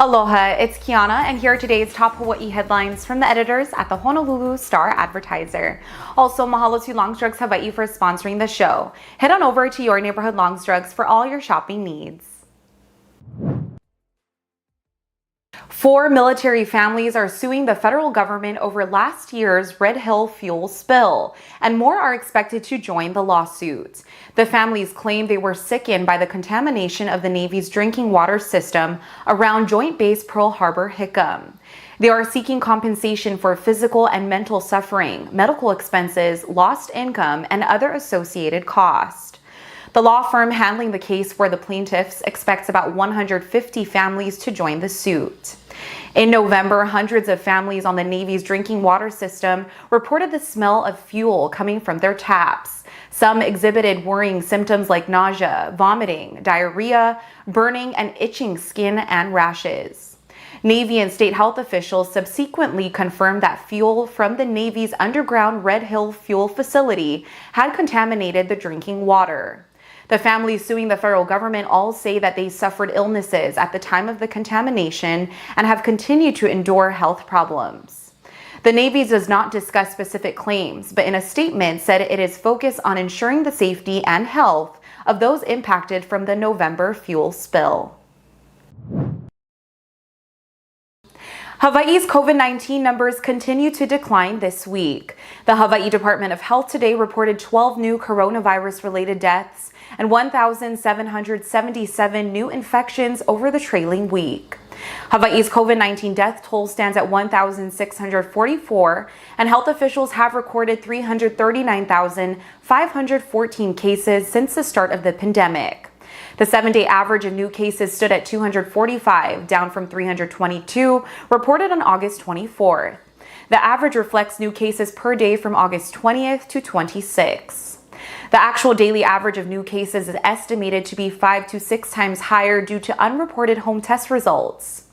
Aloha, it's Kiana, and here are today's top Hawaii headlines from the editors at the Honolulu Star-Advertiser. Also, mahalo to Longs Drugs Hawaii for sponsoring the show. Head on over to your neighborhood Longs Drugs for all your shopping needs. 4 military families are suing the federal government over last year's Red Hill fuel spill, and more are expected to join the lawsuit. The families claim they were sickened by the contamination of the Navy's drinking water system around Joint Base Pearl Harbor Hickam. They are seeking compensation for physical and mental suffering, medical expenses, lost income, and other associated costs. The law firm handling the case for the plaintiffs expects about 150 families to join the suit. In November, hundreds of families on the Navy's drinking water system reported the smell of fuel coming from their taps. Some exhibited worrying symptoms like nausea, vomiting, diarrhea, burning, and itching skin and rashes. Navy and state health officials subsequently confirmed that fuel from the Navy's underground Red Hill fuel facility had contaminated the drinking water. The families suing the federal government all say that they suffered illnesses at the time of the contamination and have continued to endure health problems. The Navy does not discuss specific claims, but in a statement said it is focused on ensuring the safety and health of those impacted from the November fuel spill. Hawaii's COVID-19 numbers continue to decline this week. The Hawaii Department of Health today reported 12 new coronavirus-related deaths and 1,777 new infections over the trailing week. Hawaii's COVID-19 death toll stands at 1,644, and health officials have recorded 339,514 cases since the start of the pandemic. The 7-day average of new cases stood at 245, down from 322, reported on August 24th. The average reflects new cases per day from August 20th to 26th. The actual daily average of new cases is estimated to be 5 to 6 times higher due to unreported home test results.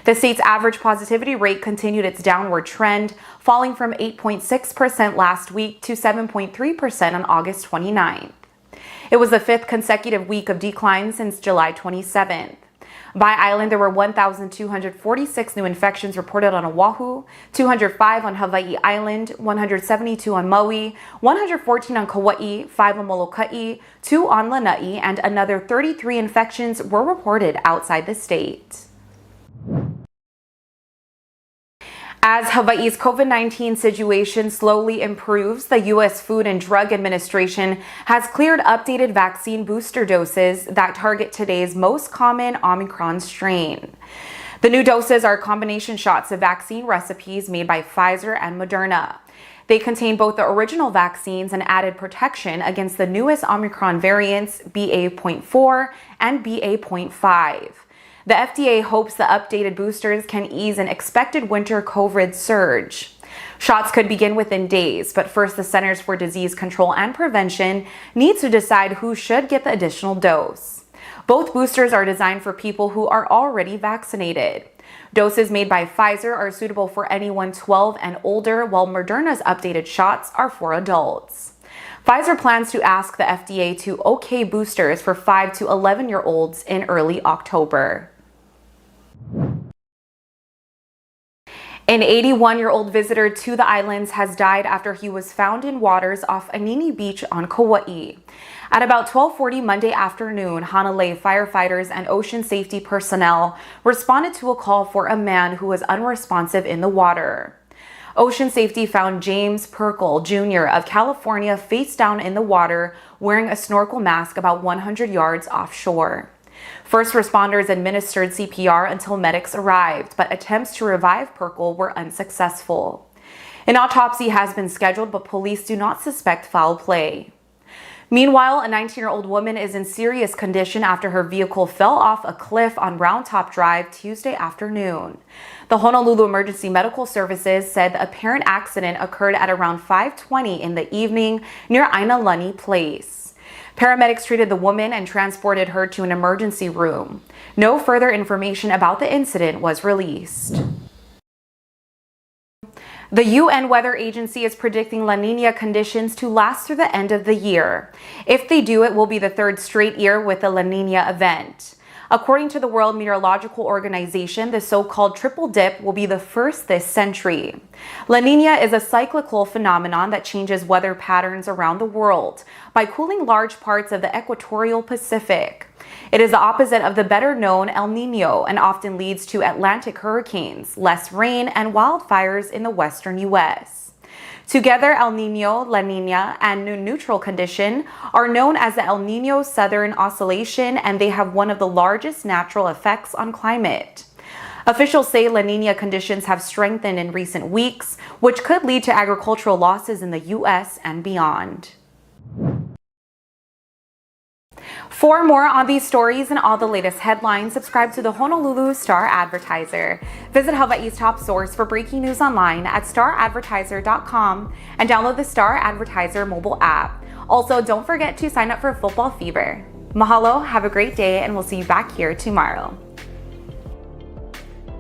The state's average positivity rate continued its downward trend, falling from 8.6% last week to 7.3% on August 29th. It was the 5th consecutive week of decline since July 27th. By island, there were 1,246 new infections reported on Oahu, 205 on Hawaii Island, 172 on Maui, 114 on Kauai, 5 on Molokai, 2 on Lanai, and another 33 infections were reported outside the state. As Hawaii's COVID-19 situation slowly improves, the U.S. Food and Drug Administration has cleared updated vaccine booster doses that target today's most common Omicron strain. The new doses are combination shots of vaccine recipes made by Pfizer and Moderna. They contain both the original vaccines and added protection against the newest Omicron variants, BA.4 and BA.5. The FDA hopes the updated boosters can ease an expected winter COVID surge. Shots could begin within days, but first the Centers for Disease Control and Prevention needs to decide who should get the additional dose. Both boosters are designed for people who are already vaccinated. Doses made by Pfizer are suitable for anyone 12 and older, while Moderna's updated shots are for adults. Pfizer plans to ask the FDA to okay boosters for 5 to 11-year-olds in early October. An 81-year-old visitor to the islands has died after he was found in waters off Anini Beach on Kauai. At about 12:40 Monday afternoon, Honolulu firefighters and ocean safety personnel responded to a call for a man who was unresponsive in the water. Ocean Safety found James Perkle, Jr. of California face down in the water wearing a snorkel mask about 100 yards offshore. First responders administered CPR until medics arrived, but attempts to revive Perkle were unsuccessful. An autopsy has been scheduled, but police do not suspect foul play. Meanwhile, a 19-year-old woman is in serious condition after her vehicle fell off a cliff on Round Top Drive Tuesday afternoon. The Honolulu Emergency Medical Services said the apparent accident occurred at around 5:20 in the evening near Ainalani Place. Paramedics treated the woman and transported her to an emergency room. No further information about the incident was released. The UN Weather Agency is predicting La Niña conditions to last through the end of the year. If they do, it will be the 3rd straight year with a La Niña event. According to the World Meteorological Organization, the so-called triple dip will be the first this century. La Niña is a cyclical phenomenon that changes weather patterns around the world by cooling large parts of the equatorial Pacific. It is the opposite of the better-known El Niño and often leads to Atlantic hurricanes, less rain, and wildfires in the western U.S. Together, El Niño, La Niña, and neutral condition are known as the El Niño Southern Oscillation, and they have one of the largest natural effects on climate. Officials say La Niña conditions have strengthened in recent weeks, which could lead to agricultural losses in the U.S. and beyond. For more on these stories and all the latest headlines, subscribe to the Honolulu Star-Advertiser. Visit Hawaii's top source for breaking news online at staradvertiser.com and download the Star-Advertiser mobile app. Also, don't forget to sign up for Football Fever. Mahalo, have a great day, and we'll see you back here tomorrow.